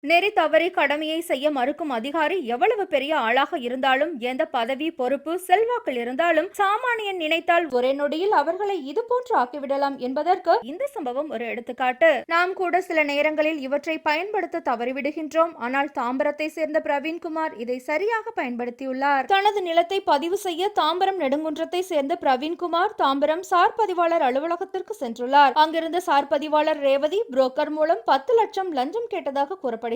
நெறி தவறி கடமையை செய்ய மறுக்கும் அதிகாரி எவ்வளவு பெரிய ஆளாக இருந்தாலும், எந்த பதவி, பொறுப்பு, செல்வாக்கில் இருந்தாலும் சாமானியன் நினைத்தால் ஒரே நொடியில் அவர்களை இதுபோன்று ஆக்கிவிடலாம் என்பதற்கு இந்த சம்பவம் ஒரு எடுத்துக்காட்டு. நாம் கூட சில நேரங்களில் இவற்றை பயன்படுத்த தவறிவிடுகின்றோம். ஆனால் தாம்பரத்தை சேர்ந்த பிரவீன்குமார் இதை சரியாக பயன்படுத்தியுள்ளார். தனது நிலத்தை பதிவு செய்ய தாம்பரம் நெடுங்குன்றத்தை சேர்ந்த பிரவீன்குமார் தாம்பரம் சார் பதிவாளர் அலுவலகத்திற்கு சென்றுள்ளார். அங்கிருந்த சார் பதிவாளர் ரேவதி புரோக்கர் மூலம் 10 லட்சம் லஞ்சம் கேட்டதாக கூறப்படுகிறது.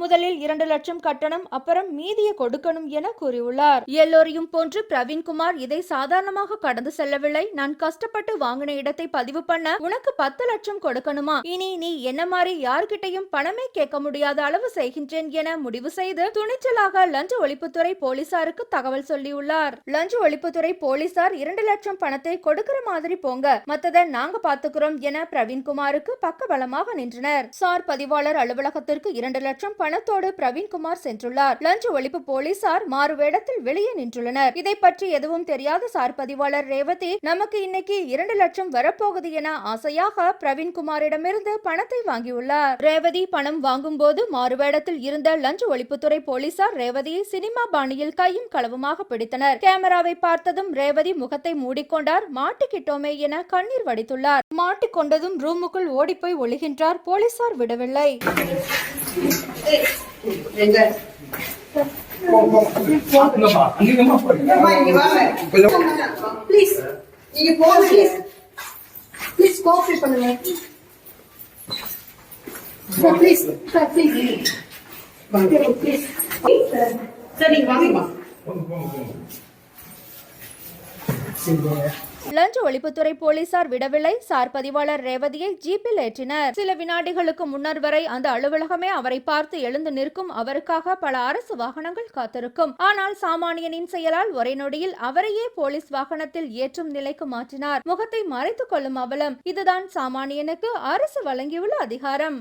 முதலில் 2 லட்சம் கட்டணம், அப்புறம் மீதியை கொடுக்கணும் என கூறியுள்ளார். எல்லோரையும் போன்று பிரவீன்குமார் இதை சாதாரணமாக கடந்து செல்லவில்லை. நான் கஷ்டப்பட்டு வாங்கின இடத்தை பதிவு பண்ண உனக்கு 10 லட்சம் கொடுக்கணுமா? இனி நீ என்ன மாதிரி யார்கிட்டையும் பணமே கேட்க முடியாத அளவு செய்கின்றேன் என முடிவு செய்து துணிச்சலாக லஞ்ச ஒழிப்புத்துறை போலீசாருக்கு தகவல் சொல்லியுள்ளார். லஞ்ச ஒழிப்புத்துறை போலீசார் 2 லட்சம் பணத்தை கொடுக்கிற மாதிரி போங்க, மத்ததை நாங்க பாத்துக்கிறோம் என பிரவீன்குமாருக்கு பக்கபலமாக நின்றனர். சார் பதிவாளர் அலுவலகத்திற்கு 2 லட்சம் பணத்தோடு பிரவீன்குமார் சென்றுள்ளார். லஞ்ச ஒழிப்பு போலீசார் மாறு வேடத்தில் வெளியே நின்றுள்ளனர். இதை பற்றி எதுவும் தெரியாத சார் பதிவாளர் ரேவதி, நமக்கு இன்னைக்கு 2 லட்சம் வரப்போகுது என ஆசையாக பிரவீன்குமாரிடமிருந்து பணத்தை வாங்கியுள்ளார். ரேவதி பணம் வாங்கும் போது மாறு வேடத்தில் இருந்த லஞ்ச ஒழிப்புத்துறை போலீசார் ரேவதியை சினிமா பாணியில் கையும் களவுமாக பிடித்தனர். கேமராவை பார்த்ததும் ரேவதி முகத்தை மூடிக்கொண்டார். மாட்டிக்கிட்டோமே என கண்ணீர் வடித்துள்ளார். மாட்டிக்கொண்டதும் ரூமுக்குள் ஓடிப்போய் ஒளிகின்றார். போலீசார் விடவில்லை. லஞ்ச ஒழிப்புத்துறை போலீசார் விடவில்லை. சார் பதிவாளர் ரேவதியை ஜீப்பில் ஏற்றினர். சில வினாடிகளுக்கு முன்னர் வரை அந்த அலுவலகமே அவரை பார்த்து எழுந்து நிற்கும். அவருக்காக பல அரசு வாகனங்கள் காத்திருக்கும். ஆனால் சாமானியனின் செயலால் ஒரே நொடியில் அவரையே போலீஸ் வாகனத்தில் ஏற்றும் நிலைக்கு மாற்றினார். முகத்தை மறைத்துக் கொள்ளும் அவலம். இதுதான் சாமானியனுக்கு அரசு வழங்கியுள்ள அதிகாரம்.